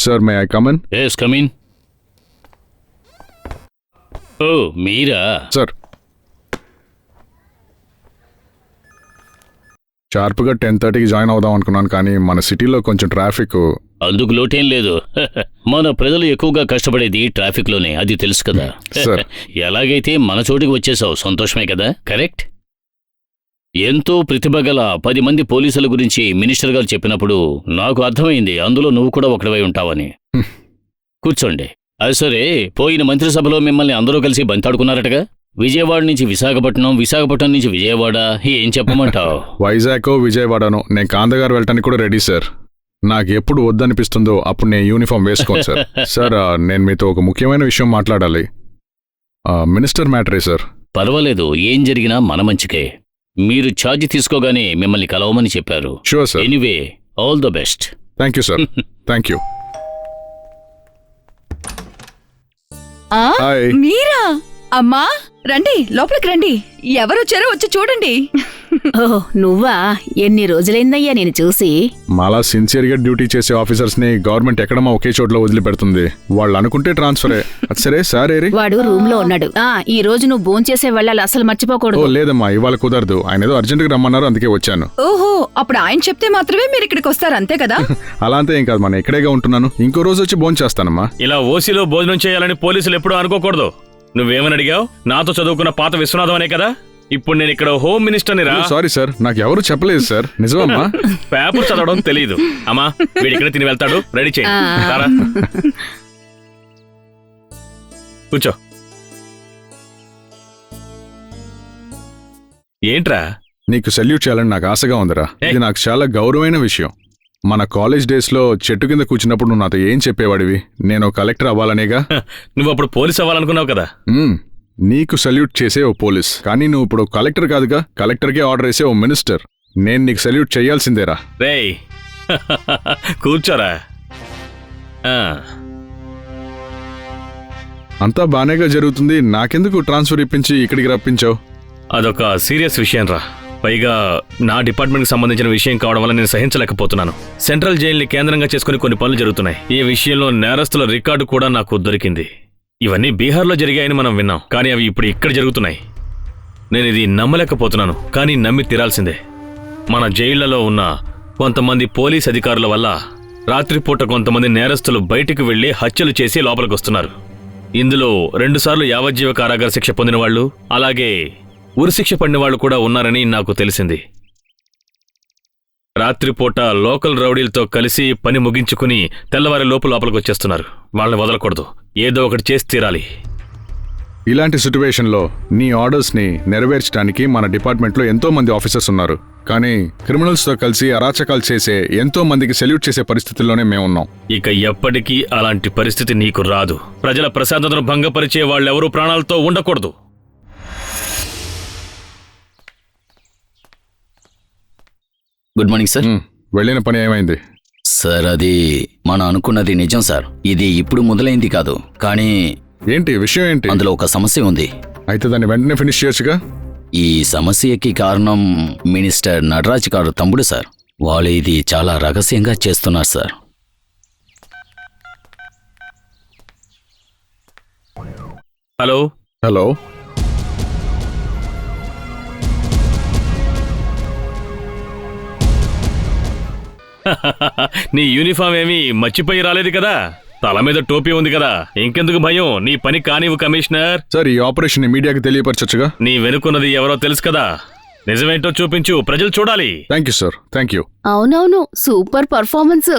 Sir may I come in? Yes come in. ఓ మీరా? Sir షార్ప్గా 10:30కి జాయిన్ అవుదాం అనుకున్నాను, కానీ మన సిటీలో కొంచెం ట్రాఫిక్. అందుకు లోటేం లేదు. మన ప్రజలు ఎక్కువగా కష్టపడేది ట్రాఫిక్ లోనే, అది తెలుసు కదా. సార్. ఎలాగైతే మన చోటికి వచ్చేసావు, సంతోషమే కదా. కరెక్ట్. ఎంతో ప్రతిభ గల 10 మంది పోలీసుల గురించి మినిస్టర్ గారు చెప్పినప్పుడు నాకు అర్థమైంది అందులో నువ్వు కూడా ఒకటివై ఉంటావని. కూర్చోండి. అది సరే, పోయిన మంత్రిసభలో మిమ్మల్ని అందరూ కలిసి బంతాడుకున్నారటగా. విజయవాడ నుంచి విశాఖపట్నం, విశాఖపట్నం నుంచి విజయవాడ, ఏం చెప్పమంటావు? వైజాగ్ విజయవాడను నేను కాందగారు వెళ్ళటానికి కూడా రెడీ సార్. నాకు ఎప్పుడు వద్దనిపిస్తుందో అప్పుడు నేను యూనిఫామ్ వేసుకోను సార్. సార్ నేను మీతో ఒక ముఖ్యమైన విషయం మాట్లాడాలి. మినిస్టర్ మ్యాటరే సార్. పర్వాలేదు, ఏం జరిగినా మన మంచికే. మీరు ఛార్జ్ తీసుకోగానే మిమ్మల్ని కలవమని చెప్పారు. Sure sir. Anyway, all the best. Thank you sir. Thank you. Hi. మీరా? అమ్మా రండి, లోపలికి రండి. ఎవరొచ్చారో వచ్చి చూడండి. ఓహ్, నువ్వా? ఎన్ని రోజులైందయ్యా నేను చూసి. మాలా సిన్సియర్గా డ్యూటీ చేసే ఆఫీసర్స్ ని గవర్నమెంట్ ఒకే చోట్ల వదిలిపెడుతుంది. వాళ్ళు అనుకుంటే ట్రాన్స్ఫరే. అది సరే సార్ ఏరి? వాడు రూమ్ లో ఉన్నాడు. ఈ రోజు నువ్వు భోంచేసే వెళ్ళాలి, అసలు ఓ మర్చిపోకూడదు. లేదమ్మా, ఇవాళ కుదరదు. ఆయన ఏదో అర్జెంట్గా రమ్మన్నారు, అందుకే వచ్చాను. ఓహో, అప్పుడు ఆయన చెప్తే మాత్రమే మీరు ఇక్కడికి వస్తారు, అంతే కదా? అలా అంతే ఏం కాదు, మన ఇక్కడేగా ఉంటున్నాను. ఇంకో రోజు వచ్చి భోంచేస్తానమ్మా. ఇలా ఓసీలో భోజనం చేయాలని పోలీసులు ఎప్పుడూ అనుకోకూడదు. నువ్వేమని అడిగావు? నాతో చదువుకున్న పాత విశ్వనాథం అనే కదా. ఇప్పుడు నేను ఇక్కడ హోమ్ మినిస్టర్ని రా. సారీ సార్, నాకు ఎవరు చెప్పలేదు సార్. నిజమమ్మా? పేపర్ చదవడం తెలీదు. అమ్మా, వీడిక్కడ తిని వెళ్తాడు, రెడీ చేయి. రారా. కూర్చో. ఏంట్రా? నీకు సెల్యూట్ చేయాలని నాకు ఆశగా ఉందిరా. ఇది నాకు చాలా గౌరవమైన విషయం. మన కాలేజ్ డేస్ లో చెట్టు కింద కూర్చున్నప్పుడు నువ్వు నాతో ఏం చెప్పేవాడివి? నేను కలెక్టర్ అవ్వాలనేగా. నువ్వు అప్పుడు పోలీస్ అవ్వాలనుకున్నావు కదా. నీకు సెల్యూట్ చేసే ఓ పోలీస్, కానీ నువ్వు ఇప్పుడు కలెక్టర్ కాదుగా. కలెక్టర్కే ఆర్డర్ వేసే ఓ మినిస్టర్. నేను నీకు సెల్యూట్ చేయాల్సిందేరా. రేయ్ కూర్చోరా. అంతా బానేగా జరుగుతుంది, నాకెందుకు ట్రాన్స్ఫర్ ఇప్పించి ఇక్కడికి రప్పించావు? అదొక సీరియస్ విషయం రా. పైగా నా డిపార్ట్మెంట్కి సంబంధించిన విషయం కావడం వల్ల నేను సహించలేకపోతున్నాను. సెంట్రల్ జైల్ని కేంద్రంగా చేసుకుని కొన్ని పనులు జరుగుతున్నాయి. ఈ విషయంలో నేరస్తుల రికార్డు కూడా నాకు దొరికింది. ఇవన్నీ బీహార్లో జరిగాయని మనం విన్నాం, కానీ అవి ఇప్పుడు ఇక్కడ జరుగుతున్నాయి. నేను ఇది నమ్మలేకపోతున్నాను, కానీ నమ్మి తీరాల్సిందే. మన జైళ్లలో ఉన్న కొంతమంది పోలీస్ అధికారుల వల్ల రాత్రిపూట కొంతమంది నేరస్తులు బయటికి వెళ్లి హత్యలు చేసి లోపలికి వస్తున్నారు. ఇందులో 2 సార్లు యావజ్జీవ కారాగార శిక్ష పొందిన వాళ్ళు, అలాగే ఉరిశిక్ష పడిన వాళ్ళు కూడా ఉన్నారని నాకు తెలిసింది. రాత్రిపూట లోకల్ రౌడీలతో కలిసి పని ముగించుకుని తెల్లవారి లోపలికి వచ్చేస్తున్నారు. వాళ్ళని వదలకూడదు, ఏదో ఒకటి చేసి తీరాలి. ఇలాంటి సిచ్యువేషన్లో నీ ఆర్డర్స్ని నెరవేర్చడానికి మన డిపార్ట్మెంట్లో ఎంతో మంది ఆఫీసర్స్ ఉన్నారు, కానీ క్రిమినల్స్తో కలిసి అరాచకాలు చేసే ఎంతో మందికి సెల్యూట్ చేసే పరిస్థితుల్లోనే మేమున్నాం. ఇక ఎప్పటికీ అలాంటి పరిస్థితి నీకు రాదు. ప్రజల ప్రశాంతతను భంగపరిచే వాళ్ళెవరూ ప్రాణాలతో ఉండకూడదు. Good morning sir. వెళ్ళిన పని ఏమైంది సార్? అది మనం అనుకున్నది నిజం సార్. ఇది ఇప్పుడు మొదలైంది కాదు, కానీ ఏంటి విషయం? ఏంటి? అందులో ఒక సమస్య ఉంది. అయితే దాన్ని వెంటనే ఫినిష్ చేయొచ్చుగా. ఈ సమస్యకి కారణం మినిస్టర్ నటరాజ్ గారు తమ్ముడు సార్. వాళ్ళు ఇది చాలా రహస్యంగా చేస్తున్నారు సార్. Hello hello. నీ యూనిఫామ్ ఏమీ మర్చిపోయి రాలేదు కదా? తల మీద టోపీ ఉంది కదా, ఇంకెందుకు భయం? నీ పని కానివ్వు కమిషనర్. సార్, ఈ ఆపరేషన్ మీడియాకి తెలియపరచొచ్చుగా. నీ వెనుకున్నది ఎవరో తెలుసు కదా. నిజమేంటో చూపించు, ప్రజలు చూడాలి. Thank you sir, thank you. అవునవును, సూపర్ పర్ఫార్మెన్స్.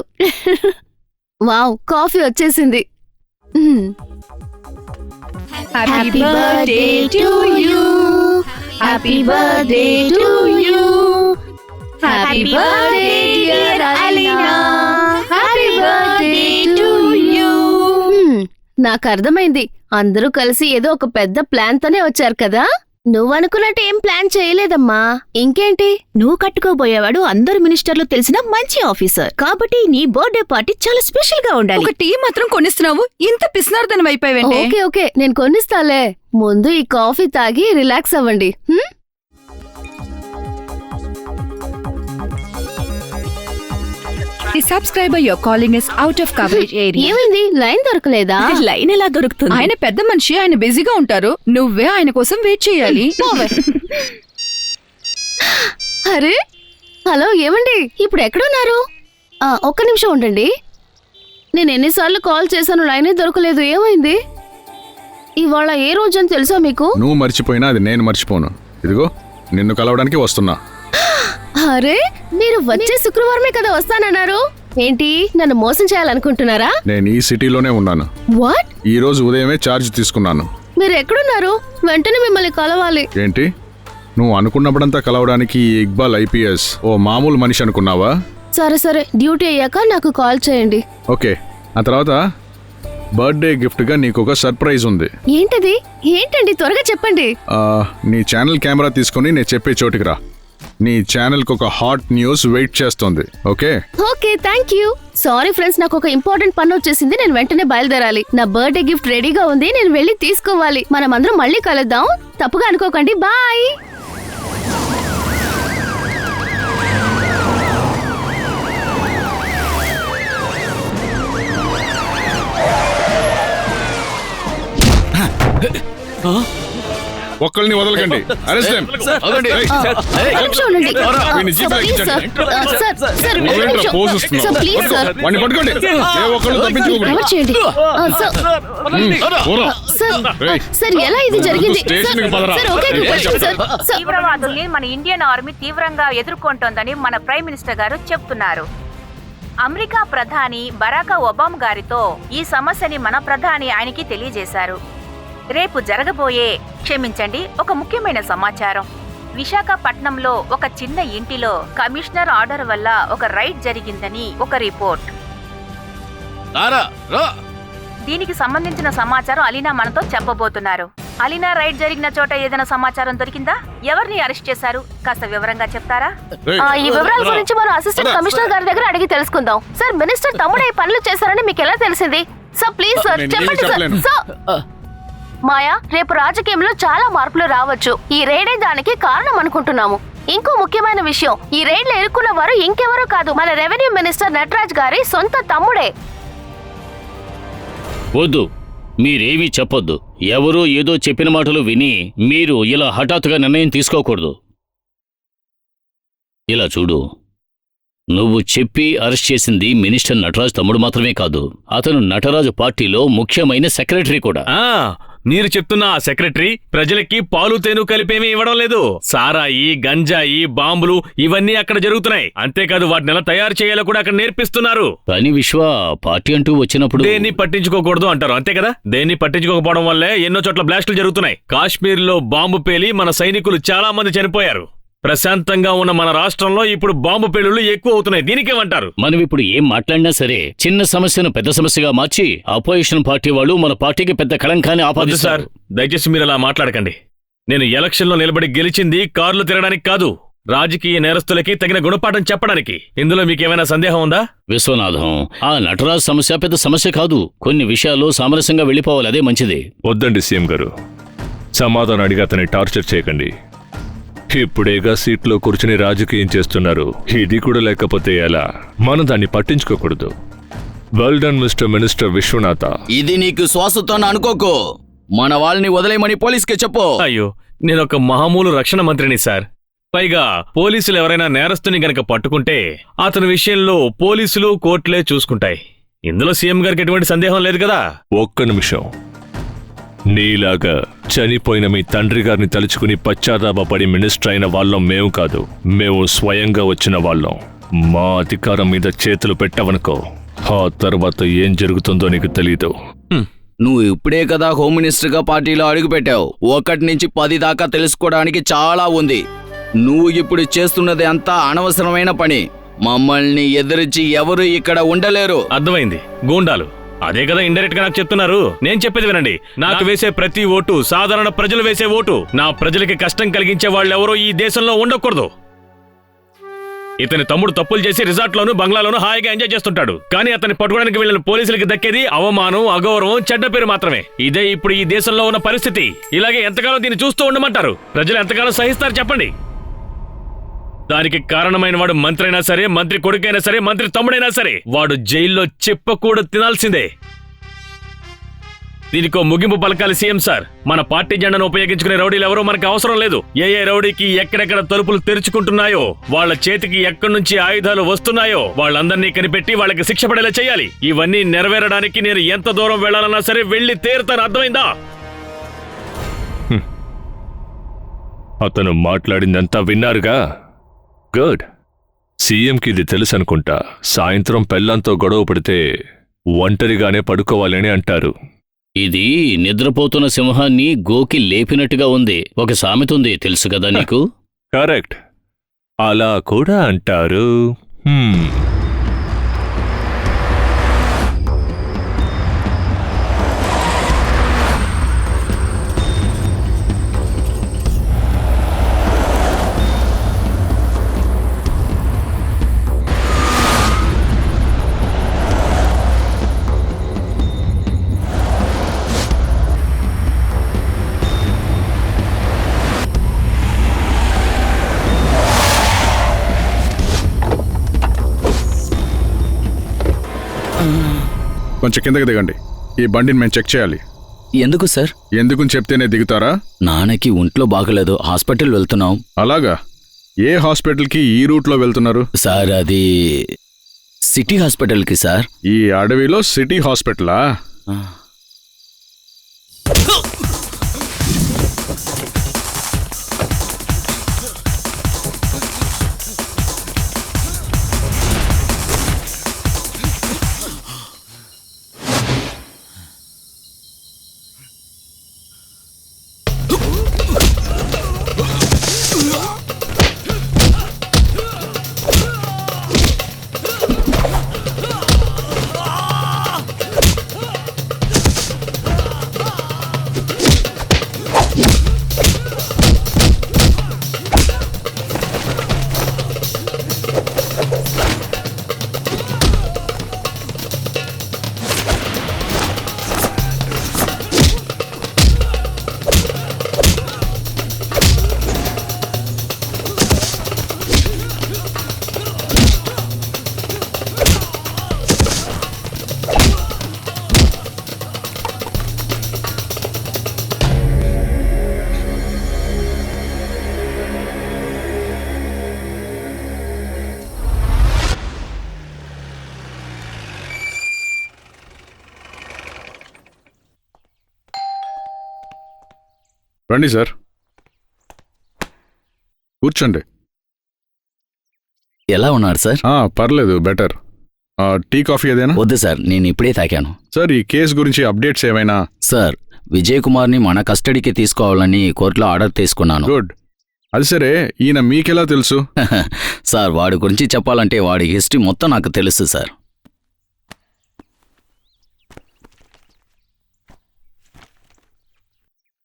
వావ్, కాఫీ వచ్చేసింది. Happy birthday to you, happy birthday to you, happy birthday dear Alina, happy birthday to you. నాకు అర్థమైంది, అందరూ కలిసి ఏదో ఒక పెద్ద ప్లాన్ తోనే వచ్చారు కదా. నువ్వనుకున్నట్టు ఏం ప్లాన్ చేయలేదమ్మా. ఇంకేంటి, నువ్వు కట్టుకోబోయేవాడు అందరు మినిస్టర్లు తెలిసిన మంచి ఆఫీసర్ కాబట్టి నీ బర్త్డే పార్టీ చాలా స్పెషల్ గా ఉండాలి. ఒక టీ మాత్రం కొనిస్తున్నావు, ఇంత పిసినార్దనం అయిపోయావంటే. ఓకే ఓకే, నేను కొనిస్తాలే. ముందు ఈ కాఫీ తాగి రిలాక్స్ అవ్వండి. The subscriber you're calling is out of coverage area. ఏమైంది లైన్ దొరకలేదా? లైన్ ఎలా దొరుకుతుంది? ఆయన పెద్ద మనిషి, ఆయన బిజీగా ఉంటారు. నువ్వే ఆయన కోసం వెయిట్ చేయాలి. పోవే. అరే హలో, ఏమండి ఇప్పుడు ఎక్కడున్నారు? ఒక్క నిమిషం ఉండండి. నేను ఎన్నిసార్లు కాల్ చేశాను, లైనే దొరకలేదు. ఏమైంది? ఇవాళ ఏ రోజు అని తెలుసా మీకు? నువ్వు మర్చిపోయినా అది నేను మర్చిపోను. ఇదిగో నిన్ను కలవడానికి వస్తున్నా. అరే మీరు వచ్చే శుక్రవారమే కదా వస్తానన్నారు. ఏంటి నన్ను మోసం చేయాలనుకుంటున్నారా? నేను ఈ సిటీలోనే ఉన్నాను. వాట్? ఈ రోజు ఉదయమే ఛార్జ్ తీసుకున్నాను. మీరు ఎక్కడున్నారు? వెంటనే మిమ్మల్ని కలవాలి. ఏంటి నువ్వు అనుకున్నప్పుడంతా కలవడానికి ఈ ఇక్బాల్ ఐపీఎస్ ఓ మామూలు మనిషి అనుకున్నావా? సరే సరే, డ్యూటీ అయ్యాక నాకు కాల్ చేయండి. ఓకే. ఆ తర్వాత బర్త్డే గిఫ్ట్గా నీకు ఒక సర్ప్రైజ్ ఉంది. ఏంటది? ఏంటండి త్వరగా చెప్పండి. నీ ఛానల్ కెమెరా తీసుకుని నేను చెప్పే చోటికి రా. నీ ఛానల్కి ఒక హాట్ న్యూస్ వెయిట్ చేస్తుంది. Okay okay, thank you. Sorry friends, నాకు ఒక ఇంపార్టెంట్ పని వచ్చేసింది. నేను వెంటనే బయలుదేరాలి. నా బర్త్డే గిఫ్ట్ రెడీగా ఉంది, నేను వెళ్ళి తీసుకోవాలి. మనం అందరం మళ్ళీ కలుద్దాం. తప్పుగా అనుకోకండి. బాయ్. ఒక్కళ్ళని వదలకండి. Arrest them. ఒక్క నిమిషం ఉండండి. వీడిని జీప్లో ప్లీజ్ సార్. ఎక్కించండి. సార్, ఒక్క నువ్వేంట్రా నిమిషం. పోజ్ ఇస్తున్నావు? Sir, please sir. వాడిని పట్టుకోండి. ఏ ఒక్కళ్ళు తప్పించుకోకండి. కవర్ చేయండి. సార్, సార్ ఎలా ఇది జరిగింది? స్టేషన్కి పదరా. Sir, okay, sir. తీవ్రవాదుల్ని మన ఇండియన్ ఆర్మీ తీవ్రంగా ఎదుర్కొంటోందని మన ప్రైమ్ మినిస్టర్ గారు చెప్తున్నారు. అమెరికా ప్రధాని బరాక్ ఒబామా గారితో ఈ సమస్యని మన ప్రధాని ఆయనకి తెలియజేశారు. రేపు జరగబోయే ఒక ముఖ్యమైన సమాచారం. విశాఖపట్నంలో ఒక చిన్న ఇంటిలో కమిషనర్ ఆర్డర్ వల్ల ఒక రైడ్ జరిగిందని ఒక రిపోర్ట్. దీనికి సంబంధించిన సమాచారం అలీనా మనతో చెప్పబోతున్నారు. అలీనా, రైడ్ జరిగిన చోట ఏదైనా సమాచారం దొరికిందా? ఎవరిని అరెస్ట్ చేశారు? కాస్త వివరంగా చెప్తారా? ఈ వివరాల గురించి మనం అసిస్టెంట్ కమిషనర్ గారి దగ్గర అడిగి తెలుసుకుందాం. సార్, మినిస్టర్ తమ్ముడే పనులు చేశారని మీకు ఎలా తెలిసింది? సార్, ప్లీజ్ సార్, చెప్పండి సార్. మాయా, రేపు రాజకీయంలో చాలా మార్పులు రావచ్చు. ఈ రైడే దానికి కారణం అనుకుంటున్నాము. ఇంకో ముఖ్యమైన విషయం, ఈ రైడ్ లో ఇరుక్కున్న వారు ఇంకెవరూ కాదు, మన రెవెన్యూ మినిస్టర్ నటరాజ్ గారి సొంత తమ్ముడే. వద్దు, మీరేమీ చెప్పొద్దు. ఎవరో ఏదో చెప్పిన మాటలు విని మీరు ఇలా హఠాత్తుగా నిర్ణయం తీసుకోకూడదు. ఇలా చూడు, నువ్వు చెప్పి అరెస్ట్ చేసింది మినిస్టర్ నటరాజ్ తమ్ముడు మాత్రమే కాదు, అతను నటరాజు పార్టీలో ముఖ్యమైన సెక్రటరీ కూడా. మీరు చెప్తున్న ఆ సెక్రటరీ ప్రజలకి పాలు తేనె కలిపేమీ ఇవ్వడం లేదు. సారాయి, గంజాయి, బాంబులు ఇవన్నీ అక్కడ జరుగుతున్నాయి. అంతేకాదు వాటిని ఎలా తయారు చేయాలో కూడా అక్కడ నేర్పిస్తున్నారు. కానీ విశ్వ, పార్టీ అంటూ వచ్చినప్పుడు దేన్ని పట్టించుకోకూడదు అంటారు, అంతే కదా? దేన్ని పట్టించుకోకపోవడం వల్లే ఎన్నో చోట్ల బ్లాస్టులు జరుగుతున్నాయి. కాశ్మీర్ లో బాంబు పేలి మన సైనికులు చాలా మంది చనిపోయారు. ప్రశాంతంగా ఉన్న మన రాష్ట్రంలో ఇప్పుడు బాంబు పేలుళ్లు ఎక్కువ అవుతున్నాయి. దీనికేమంటారు? మనం ఇప్పుడు ఏం మాట్లాడినా సరే చిన్న సమస్యను పెద్ద సమస్యగా మార్చి అపోజిషన్ పార్టీ వాళ్ళు మన పార్టీకి పెద్ద కళంకాన్ని ఆపాదిస్తారు. దయచేసి మీరు అలా మాట్లాడకండి. నేను ఎలక్షన్లో నిలబడి గెలిచింది కార్లు తిరగడానికి కాదు, రాజకీయ నేరస్తులకి తగిన గుణపాఠం చెప్పడానికి. ఇందులో మీకేమైనా సందేహం ఉందా? విశ్వనాథం, ఆ నటరాజ్ సమస్య పెద్ద సమస్య కాదు. కొన్ని విషయాల్లో సామరస్యంగా వెళ్ళిపోవాలి, అదే మంచిది. వద్దండి సీఎం గారు, సమాధానం అడిగి అతన్ని టార్చర్ చేయకండి. ఇప్పుడేగా సీట్లో కూర్చుని రాజకీయం చేస్తున్నారు. ఇది కూడా లేకపోతే ఎలా? మనం దాన్ని పట్టించుకోకూడదు. Well done mister minister Vishwanatha. ఇది నీకు శ్వాసతో అనుకోకు. మన వాళ్ళని వదిలేయమని పోలీస్కి చెప్పు. అయ్యో, నేనొక మామూలు రక్షణ మంత్రిని సార్. పైగా పోలీసులు ఎవరైనా నేరస్తుని గనక పట్టుకుంటే అతని విషయంలో పోలీసులు, కోర్టులే చూసుకుంటాయి. ఇందులో సీఎం గారికి ఎటువంటి సందేహం లేదు కదా? ఒక్క నిమిషం. నీలాగా చనిపోయిన మీ తండ్రి గారిని తలుచుకుని పశ్చాత్తాపపడి మినిస్టర్ అయిన వాళ్ళం మేము కాదు, మేము స్వయంగా వచ్చిన వాళ్ళం. మా అధికారం మీద చేతులు పెట్టవనుకో, ఆ తర్వాత ఏం జరుగుతుందో నీకు తెలీదు. నువ్వు ఇప్పుడే కదా హోమ్ మినిస్టర్గా పార్టీలో అడుగుపెట్టావు. 1 నుంచి 10 దాకా తెలుసుకోవడానికి చాలా ఉంది. నువ్వు ఇప్పుడు చేస్తున్నది అంతా అనవసరమైన పని. మమ్మల్ని ఎదిరించి ఎవరు ఇక్కడ ఉండలేరు. అర్థమైంది, గూండాలు. అదే కదా ఇండైరెక్ట్ గా నాకు చెప్తున్నారు. నేను చెప్పేది వినండి. నాకు వేసే ప్రతి ఓటు సాధారణ ప్రజలు వేసే ఓటు. నా ప్రజలకి కష్టం కలిగించే వాళ్ళెవరో ఈ దేశంలో ఉండకూడదు. ఇతని తమ్ముడు తప్పులు చేసి రిసార్ట్లోనూ బంగ్లాలోనూ హాయిగా ఎంజాయ్ చేస్తుంటాడు. కానీ అతన్ని పట్టుకోవడానికి వెళ్ళిన పోలీసులకి దక్కేది అవమానం, అగౌరవం, చెడ్డ పేరు మాత్రమే. ఇదే ఇప్పుడు ఈ దేశంలో ఉన్న పరిస్థితి. ఇలాగే ఎంతకాలం దీన్ని చూస్తూ ఉండమంటారు? ప్రజలు ఎంతకాలం సహిస్తారు చెప్పండి? దానికి కారణమైన వాడు మంత్రి అయినా సరే, మంత్రి కొడుకైనా సరే, మంత్రి తమ్ముడైనా సరే, వాడు జైల్లో చెప్ప కూడా తినాల్సిందే. దీనికో ముగింపు పలకాలి సీఎం సార్. మన పార్టీ జెండాను ఉపయోగించుకునే రౌడీలు ఎవరో మనకు అవసరం లేదు. ఏ రౌడీకి ఎక్కడెక్కడ తలుపులు తెరుచుకుంటున్నాయో, వాళ్ళ చేతికి ఎక్కడి నుంచి ఆయుధాలు వస్తున్నాయో వాళ్ళందరినీ కనిపెట్టి వాళ్ళకి శిక్ష పడేలా చేయాలి. ఇవన్నీ నెరవేరడానికి నేను ఎంత దూరం వెళ్లాలన్నా సరే వెళ్లి తీరుతాను, అర్థమైందా? అతను మాట్లాడిందంతా విన్నారుగా. గుడ్. సీఎంకి ఇది తెలుసు అనుకుంటా. సాయంత్రం పెళ్ళంతో గొడవ పడితే ఒంటరిగానే పడుకోవాలని అంటారు. ఇది నిద్రపోతున్న సింహాన్ని గోకి లేపినట్టుగా ఉంది. ఒక సామెత ఉంది, తెలుసు కదా నీకు? కరెక్ట్, అలా కూడా అంటారు. కొంచెం కిందకి దిగండి. ఈ బండిని మేము చెక్ చేయాలి. ఎందుకు సార్? ఎందుకుని చెప్తేనే దిగుతారా? నాన్నకి ఒంట్లో బాగలేదు, హాస్పిటల్ వెళ్తున్నాం. అలాగా? ఏ హాస్పిటల్కి ఈ రూట్లో వెళ్తున్నారు? సార్ అది సిటీ హాస్పిటల్కి సార్. ఈ అడవిలో సిటీ హాస్పిటలా? రండి సార్, కూర్చోండి. ఎలా ఉన్నారు సార్? పర్లేదు, బెటర్. టీ కాఫీ ఏదైనా? వద్దు సార్, నేను ఇప్పుడే తాకాను. సార్, ఈ కేసు గురించి అప్డేట్స్ ఏమైనా? సార్, విజయ్ కుమార్ని మన కస్టడీకి తీసుకోవాలని కోర్టులో ఆర్డర్ తీసుకున్నాను. గుడ్. అది సరే, ఈయన మీకెలా తెలుసు? సార్, వాడి గురించి చెప్పాలంటే వాడి హిస్టరీ మొత్తం నాకు తెలుసు సార్.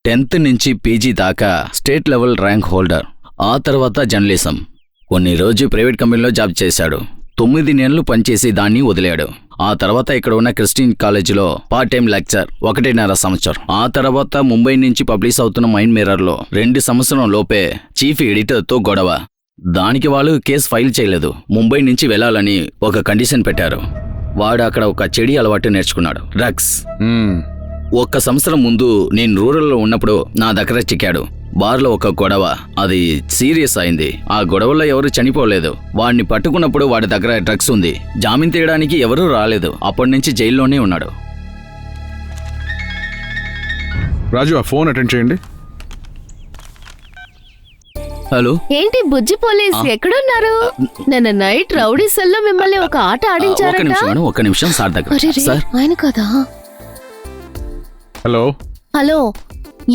10th నుంచి పీజీ దాకా స్టేట్ లెవెల్ ర్యాంక్ హోల్డర్. ఆ తర్వాత జర్నలిజం. కొన్ని రోజు ప్రైవేట్ కంపెనీలో జాబ్ చేశాడు. 9 నెలలు పనిచేసి దాన్ని వదిలాడు. ఆ తర్వాత ఇక్కడ ఉన్న క్రిస్టియన్ కాలేజీలో పార్ట్ టైం లెక్చర్ 1.5 సంవత్సరం. ఆ తర్వాత ముంబై నుంచి పబ్లిష్ అవుతున్న మైండ్ మిర్రర్లో 2 సంవత్సరం లోపే చీఫ్ ఎడిటర్తో గొడవ. దానికి వాళ్ళు కేసు ఫైల్ చేయలేదు. ముంబై నుంచి వెళ్లాలని ఒక కండిషన్ పెట్టారు. వాడు అక్కడ ఒక చెడి అలవాటు నేర్చుకున్నాడు, డ్రగ్స్. 1 సంవత్సరం ముందు నేను రూరల్లో ఉన్నప్పుడు నా దగ్గర చిక్కాడు. బార్లో ఒక గొడవ, అది సీరియస్ అయింది. ఆ గొడవలో ఎవరు చనిపోలేదు. వాడిని పట్టుకున్నప్పుడు వాడి దగ్గర డ్రగ్స్ ఉంది. జామీన్ తీయడానికి ఎవరూ రాలేదు. అప్పటి నుంచి జైల్లోనే ఉన్నాడు. రాజు, ఆ ఫోన్ అటెండ్ చేయండి. హలో. ఏంటి బుజ్జి పోలీస్ ఎక్కడున్నారు? నిన్న నైట్ రౌడీ సెల్లో మిమ్మల్ని ఒక ఆట ఆడించారట. ఒక్క నిమిషం సార్ దగ్గర. సార్, ఆయన కదా. హలో. హలో,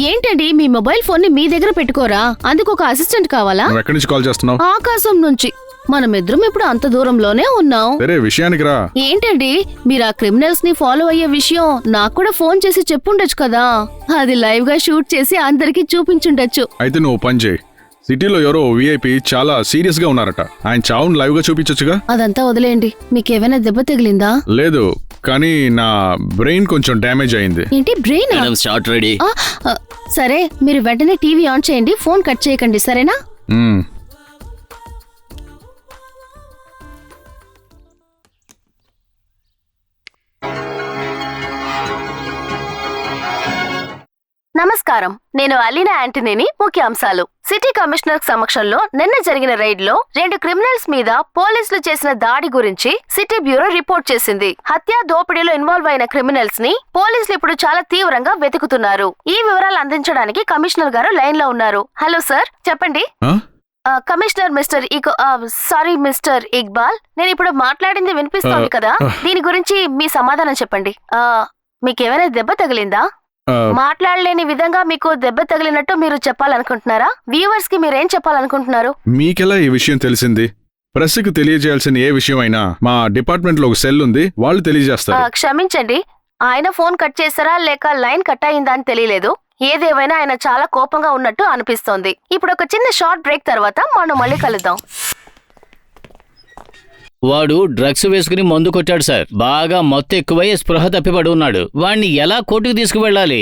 ఏంటండి మీ మొబైల్ ఫోన్ ని మీ దగ్గర పెట్టుకోరా? అందుకు ఒక అసిస్టెంట్ కావాలా? నువ్వు ఎక్కడి నుంచి కాల్ చేస్తున్నావు? ఆకాశం నుంచి. మనమిద్దరం ఇప్పుడు అంత దూరంలోనే ఉన్నాం. సరే, విషయానికి రా. ఏంటండి, మీరు ఆ క్రిమినల్స్ ని ఫాలో అయ్యే విషయం నాకు కూడా ఫోన్ చేసి చెప్పుండొచ్చు కదా. అది లైవ్ గా షూట్ చేసి అందరికి చూపించుండొచ్చు. అయితే నువ్వు పని చేయి. సిటీలో ఎవరో విఐపి చాలా సీరియస్ గా ఉన్నారట. ఆయన చావును లైవ్ గా చూపించొచ్చుగా. అదంతా వదిలేయండి. మీకేమైనా దెబ్బ తగిలిందా? లేదు, కానీ నా బ్రెయిన్ కొంచెం డ్యామేజ్ అయింది. ఏంటి బ్రెయిన్? Start ready. సరే, మీరు వెంటనే టీవీ ఆన్ చేయండి. ఫోన్ కట్ చేయకండి, సరేనా? నమస్కారం, నేను అలీనా యాంటనీని. ముఖ్యాంశాలు. సిటీ కమిషనర్ సమక్షంలో నిన్న జరిగిన రైడ్ లో 2 క్రిమినల్స్ మీద పోలీసులు చేసిన దాడి గురించి సిటీ బ్యూరో రిపోర్ట్ చేసింది. హత్య, దోపిడీలో ఇన్వాల్వ్ అయిన క్రిమినల్స్ ని పోలీసులు ఇప్పుడు చాలా తీవ్రంగా వెతుకుతున్నారు. ఈ వివరాలు అందించడానికి కమిషనర్ గారు లైన్ లో ఉన్నారు. హలో సార్, చెప్పండి. కమిషనర్ మిస్టర్ ఇక్బాల్, నేను ఇప్పుడు మాట్లాడింది వినిపిస్తోంది కదా? దీని గురించి మీ సమాధానం చెప్పండి. మీకేమైనా దెబ్బ తగిలిందా? మాట్లాడలేని విధంగా మీకు దెబ్బ తగిలినట్టు మీరు చెప్పాలనుకుంటున్నారా? వ్యూవర్స్ కి మీరేం చెప్పాలనుకుంటున్నారు? మీకెలా ఈ విషయం తెలిసింది? ప్రెస్కి తెలియజేయాల్సిన ఏ విషయం అయినా మా డిపార్ట్మెంట్ లో ఒక సెల్ ఉంది, వాళ్ళు తెలియజేస్తారు. క్షమించండి, ఆయన ఫోన్ కట్ చేశారా లేక లైన్ కట్ అయిందా అని తెలియలేదు. ఏదేమైనా ఆయన చాలా కోపంగా ఉన్నట్టు అనిపిస్తోంది. ఇప్పుడు ఒక చిన్న షార్ట్ బ్రేక్ తర్వాత మనం మళ్ళీ కలుద్దాం. వాడు డ్రగ్స్ వేసుకుని మందు కొట్టాడు సార్. బాగా మత్తు ఎక్కువై స్పృహ తప్పిపడి ఉన్నాడు. వాణ్ణి ఎలా కోర్టుకు తీసుకువెళ్ళాలి?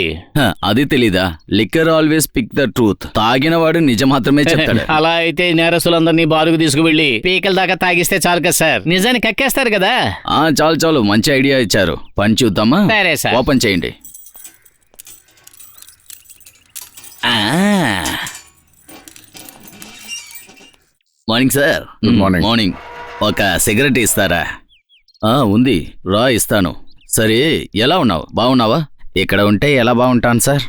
అది తెలీదా? Liquor always pick the truth. తాగినవాడు నిజం మాత్రమే చెప్తాడు. అలా అయితే నేరస్తులందరినీ బారుకు తీసుకువెళ్ళి పీకల దాకా తాగిస్తే చాలు కదా సార్. నిజాన్ని కక్కేస్తారు కదా. చాలు మంచి ఐడియా ఇచ్చారు. పని చూద్దామా? సరే సార్, ఓపెన్ చేయండి. Morning sir. Good morning. Morning. ఒక సిగరెట్ ఇస్తారా? ఉంది, రా ఇస్తాను. సరే, ఎలా ఉన్నావు? బాగున్నావా? ఇక్కడ ఉంటే ఎలా బాగుంటాను సార్?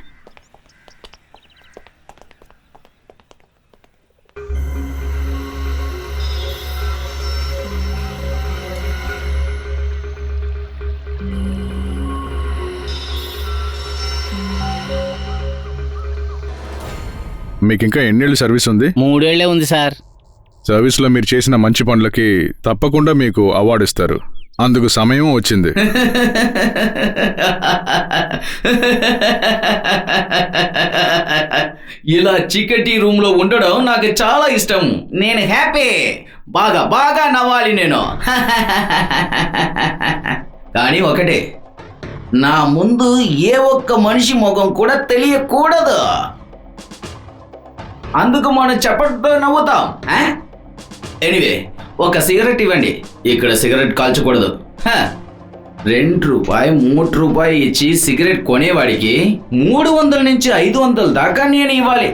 మీకు ఇంకా ఎన్నేళ్ళు సర్వీస్ ఉంది? 3 ఏళ్లే ఉంది సార్. సర్వీస్లో మీరు చేసిన మంచి పనులకి తప్పకుండా మీకు అవార్డు ఇస్తారు. అందుకు సమయం వచ్చింది. ఇలా చీకటి రూమ్ లో ఉండడం నాకు చాలా ఇష్టం. నేను హ్యాపీ. బాగా నవ్వాలి నేను. కానీ ఒకటే, నా ముందు ఏ ఒక్క మనిషి ముఖం కూడా తెలియకూడదు. అందుకు మనం చెప్పడంతో నవ్వుతాం. ఎనీవే, ఒక సిగరెట్ ఇవ్వండి. ఇక్కడ సిగరెట్ కాల్చకూడదు. ₹2, ₹3 ఇచ్చి సిగరెట్ కొనేవాడికి 300 నుంచి 500 దాకా నేను ఇవ్వాలి.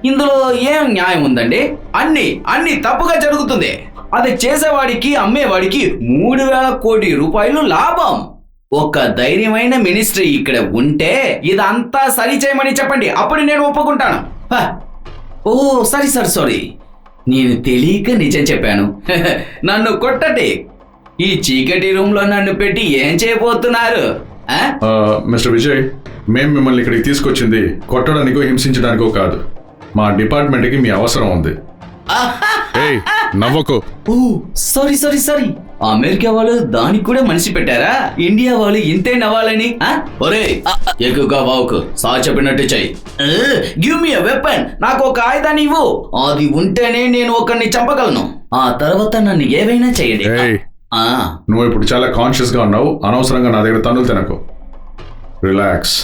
ఇందులో ఏం న్యాయం ఉందండి? అన్ని తప్పుగా జరుగుతుంది. అది చేసేవాడికి అమ్మేవాడికి 3,000 కోట్ల రూపాయలు లాభం. ఒక ధైర్యమైన మినిస్ట్రీ ఇక్కడ ఉంటే ఇదంతా సరి చేయమని చెప్పండి, అప్పుడు నేను ఒప్పుకుంటాను. ఓ సారీ, నేను తెలియక నిజం చెప్పాను. నన్ను కొట్టండి. ఈ చీకటి రూమ్ లో నన్ను పెట్టి ఏం చేయబోతున్నారు? మిస్టర్ విజయ్, మేము మిమ్మల్ని ఇక్కడికి తీసుకొచ్చింది కొట్టడానికో హింసించడానికో కాదు. మా డిపార్ట్మెంట్కి మీ అవసరం ఉంది. నవ్వకు. సారీ. అమెరికా వాళ్ళు దానికి కూడా మనిషి పెట్టారా? ఇండియా వాళ్ళు ఇంతే నవ్వాలని? ఒరే, ఎక్కువగా వావుకు. సార్ చెప్పినట్టు చెయ్యి. గివ్ మీ ఎ వెపన్. నాకు ఒక ఆయుధాన్ని ఇవ్వు. అది ఉంటేనే నేను ఒకరిని చంపగలను. ఆ తర్వాత నన్ను ఏవైనా చెయ్యండి. నువ్వు ఇప్పుడు చాలా కాన్షియస్ గా ఉన్నావు. అనవసరంగా నా దగ్గర తన్నులు తినకు. Relax.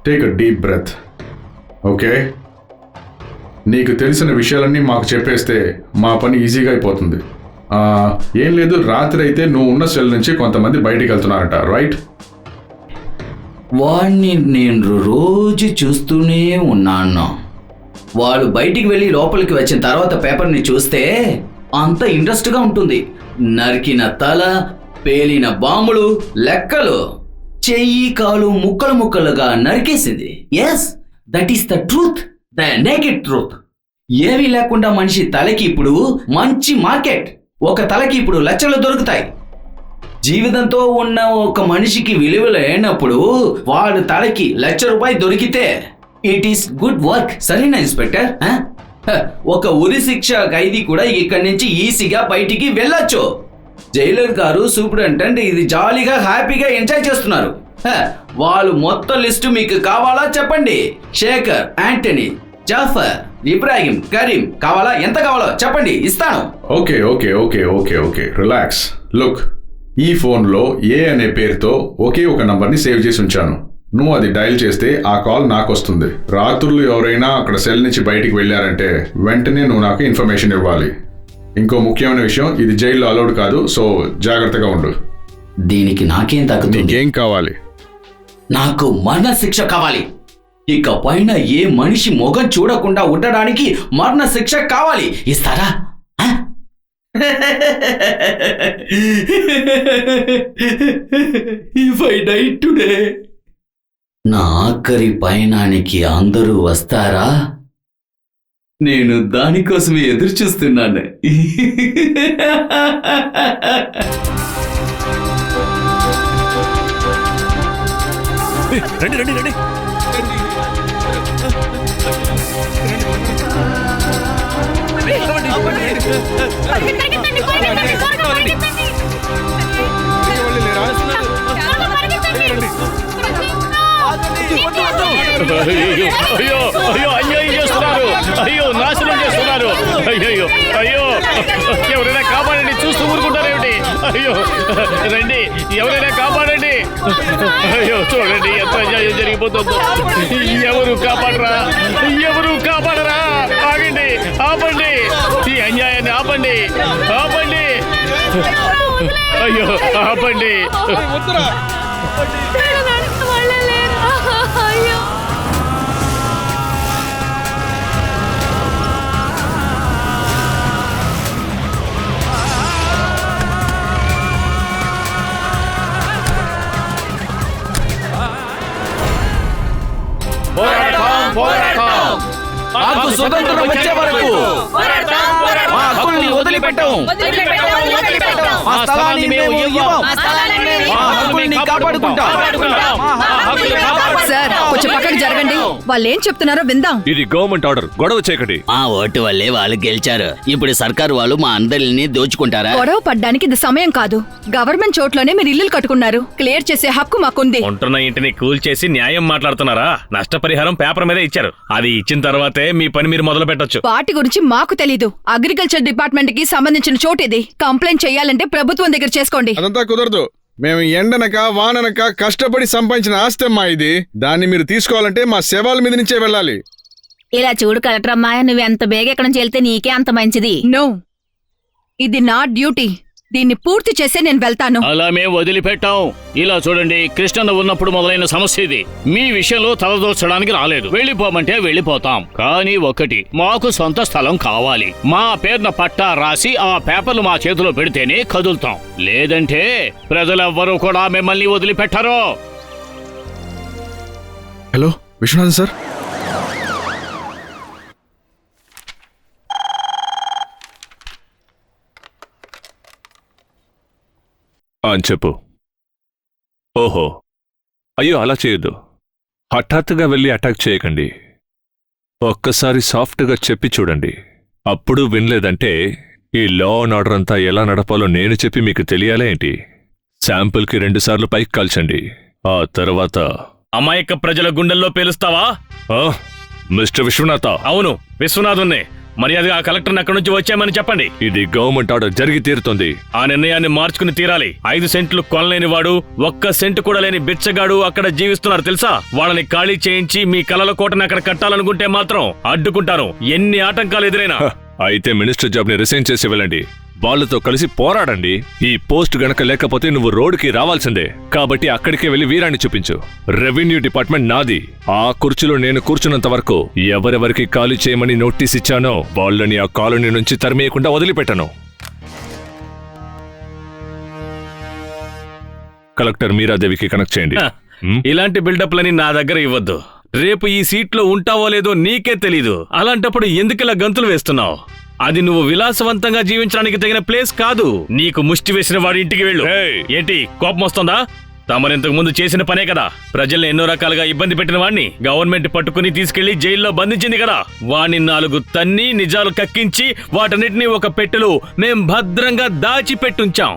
Take a deep breath. Okay, నీకు తెలిసిన విషయాలన్నీ మాకు చెప్పేస్తే మా పని ఈజీగా అయిపోతుంది. ఏం లేదు, రాత్రి అయితే నువ్వు ఉన్న సెల్ నుంచి కొంతమంది బయటికి వెళ్తున్నారట, రైట్? వాడిని నేను రోజు చూస్తూనే ఉన్నాను. వాళ్ళు బయటికి వెళ్ళి లోపలికి వచ్చిన తర్వాత పేపర్ని చూస్తే అంత ఇంట్రెస్ట్గా ఉంటుంది. నరికిన తల, పేలిన బాంబులు, లెక్కలు, చెయ్యి కాలు ముక్కలుగా నరికేసింది. Yes, that is the truth, the naked truth. ఏమీ లేకుండా మనిషి తలకి ఇప్పుడు మంచి మార్కెట్. ఒక తలకి ఇప్పుడు లక్షలు దొరుకుతాయి. జీవితంతో ఉన్న ఒక మనిషికి విలువ లేనప్పుడు వాడు తలకి ₹1,00,000 దొరికితే ఇట్ ఈస్ గుడ్ వర్క్. సరేనా ఇన్స్పెక్టర్? ఒక ఉరి శిక్ష ఖైదీ కూడా ఇక్కడి నుంచి ఈజీగా బయటికి వెళ్ళొచ్చు. జైలర్ గారు, సూపరింటెండెంట్ ఇది జాలీగా హ్యాపీగా ఎంజాయ్ చేస్తున్నారు. వాళ్ళు మొత్తం లిస్టు మీకు కావాలా చెప్పండి. శేఖర్, యాంటనీ, జాఫర్, ఇబ్రాహిం, కరీం కావాలా? ఎంత కావాలో చెప్పండి, ఇస్తాను. Okay, relax. లుక్, ఈ ఫోన్లో ఏ అనే పేరుతో ఒకే ఒక నంబర్ని సేవ్ చేసి ఉంచాను. నువ్వు అది డయల్ చేస్తే ఆ కాల్ నాకు వస్తుంది. రాత్రులు ఎవరైనా అక్కడ సెల్ నుంచి బయటికి వెళ్ళారంటే వెంటనే నువ్వు నాకు ఇన్ఫర్మేషన్ ఇవ్వాలి. ఇంకో ముఖ్యమైన విషయం, ఇది జైల్లో అలౌడ్ కాదు, సో జాగ్రత్తగా ఉండు. దీనికి నాకేం తగ్గుతుంది? నీకేం కావాలి? నాకు మరణ శిక్ష కావాలి. ఇక పైన ఏ మనిషి మొగం చూడకుండా ఉండడానికి మరణ శిక్ష కావాలి. ఇస్తారా? ఇఫ్ ఐ డై టుడే, నా ఆఖరి పయనానికి అందరూ వస్తారా? నేను దానికోసమే ఎదురు చూస్తున్నాను. రండి రండి రండి. అయ్యో అయ్యో అయ్యో అన్యాయం చేస్తున్నారు, అయ్యో నాశనం చేస్తున్నారు, అయ్యో అయ్యో ఎవరైనా కాపాడండి, చూస్తూ ఊరుకుంటారేమిటి? అయ్యో రండి, ఎవరైనా కాపాడండి. అయ్యో చూడండి ఎంత అన్యాయం జరిగిపోతుందో. ఎవరు కాపాడరా, ఎవరు కాపాడరా? ఆగండి, ఆపండి, ఈ అన్యాయాన్ని ఆపండి, ఆపండి. అయ్యో ఆపండి. మాకు స్వతంత్రం వచ్చే వరకు మా హక్కుల్ని వదిలిపెట్టం. మా స్థలాన్ని మేము ఇవ్వం. మా హక్కుల్ని కాపాడుకుంటాం. సార్ కొంచెం పక్కకి జరగండి, వాళ్ళు ఏం చెప్తున్నారో విందాం. ఇది గవర్నమెంట్ ఆర్డర్, గొడవ చేయకండి. మా ఓటు వల్లే వాళ్ళు గెలిచారు. ఇప్పుడు సర్కారు వాళ్ళు మా అందరిని దోచుకుంటారా? గొడవ పడ్డానికి ఇది సమయం కాదు. గవర్నమెంట్ చోట్లోనే మీరు ఇల్లులు కట్టుకున్నారు. క్లియర్ చేసే హక్కు మాకుంది. ఉంటున్న ఇంటిని కూల్చేసి న్యాయం మాట్లాడుతున్నారా? నష్టపరిహారం పేపర్ మీదే ఇచ్చారు. అది ఇచ్చిన తర్వాతే మీ పని మీరు మొదలు పెట్టొచ్చు. వాటి గురించి మాకు తెలీదు. అగ్రికల్చర్ డిపార్ట్మెంట్ కి సంబంధించిన చోటు ఇది. కంప్లైంట్ చేయాలంటే ప్రభుత్వం దగ్గర చేసుకోండి. అదంతా కుదరదు. మేము ఎండనక వాననక కష్టపడి సంపాదించిన ఆస్తి అమ్మా ఇది. దాన్ని మీరు తీసుకోవాలంటే మా శవాల మీద నుంచే వెళ్ళాలి. ఇలా చూడు కలెక్టర్ అమ్మాయి, నువ్వు ఎంత బేగ ఎక్కడి నుంచి వెళ్తే నీకే అంత మంచిది. నో, ఇది నా డ్యూటీ. దీన్ని పూర్తి చేసే నేను వెళ్తాను. అలా మేము వదిలిపెట్టాం. ఇలా చూడండి, కృష్ణన్న ఉన్నప్పుడు మొదలైన సమస్య ఇది. మీ విషయంలో తలదోర్చడానికి రాలేదు. వెళ్ళిపోమంటే వెళ్ళిపోతాం. కానీ ఒకటి, మాకు సొంత స్థలం కావాలి. మా పేరున పట్టా రాసి ఆ పేపర్లు మా చేతిలో పెడితేనే కదులుతాం. లేదంటే ప్రజలెవ్వరూ కూడా మిమ్మల్ని వదిలిపెట్టరు. Hello Viswanathan sir. అని చెప్పు. ఓహో, అయ్యో అలా చేయొద్దు. హఠాత్తుగా వెళ్ళి అటాక్ చేయకండి. ఒక్కసారి సాఫ్ట్గా చెప్పి చూడండి. అప్పుడు వినలేదంటే ఈ లా అండ్ ఆర్డర్ అంతా ఎలా నడపాలో నేను చెప్పి మీకు తెలియాలా ఏంటి? శాంపుల్కి 2 సార్లు పైకి కాల్చండి. ఆ తర్వాత అమాయక ప్రజల గుండెల్లో పేలుస్తావా? మిస్టర్ విశ్వనాథ. అవును, విశ్వనాథున్నే. మర్యాదగా ఆ కలెక్టర్ని అక్కడి నుంచి వచ్చామని చెప్పండి. ఇది గవర్నమెంట్ ఆర్డర్, జరిగి తీరుతుంది. ఆ నిర్ణయాన్ని మార్చుకుని తీరాలి. 5 సెంట్లు కొనలేని వాడు, 1 సెంటు కూడా లేని బిచ్చగాడు అక్కడ జీవిస్తున్నారు తెలుసా? వాళ్ళని ఖాళీ చేయించి మీ కలల కోటని అక్కడ కట్టాలనుకుంటే మాత్రం అడ్డుకుంటాను, ఎన్ని ఆటంకాలు ఎదురైనా. అయితే మినిస్టర్ జాబ్ని రిసైన్ చేసి వెళ్ళండి. వాళ్ళతో కలిసి పోరాడండి. ఈ పోస్ట్ గనక లేకపోతే నువ్వు రోడ్డుకి రావాల్సిందే. కాబట్టి అక్కడికే వెళ్ళి వీరాన్ని చూపించు. రెవెన్యూ డిపార్ట్మెంట్ నాది. ఆ కుర్చీలో నేను కూర్చున్నంత వరకు ఎవరెవరికి ఖాళీ చేయమని నోటీస్ ఇచ్చానో వాళ్ళని ఆ కాలనీ నుంచి తరిమేయకుండా వదిలిపెట్టను. కలెక్టర్ మీరాదేవికి కనెక్ట్ చేయండి. ఇలాంటి బిల్డప్లని నా దగ్గర ఇవ్వద్దు. రేపు ఈ సీట్లో ఉంటావో లేదో నీకే తెలీదు. అలాంటప్పుడు ఎందుకిలా గంతులు వేస్తున్నావు? అది నువ్వు విలాసవంతంగా జీవించడానికి తగిన ప్లేస్ కాదు. నీకు ముష్టి వేసిన వాడి ఇంటికి వెళ్ళు. ఏంటి కోపం వస్తుందా? తమరింతకు ముందు చేసిన పనే కదా. ప్రజల్ని ఎన్నో రకాలుగా ఇబ్బంది పెట్టిన వాడిని గవర్నమెంట్ పట్టుకుని తీసుకెళ్లి జైల్లో బంధించింది కదా. వాణ్ణి 4 తన్ని నిజాలు కక్కించి వాటన్నిటినీ ఒక పెట్టెలో మేం భద్రంగా దాచిపెట్టుంచాం.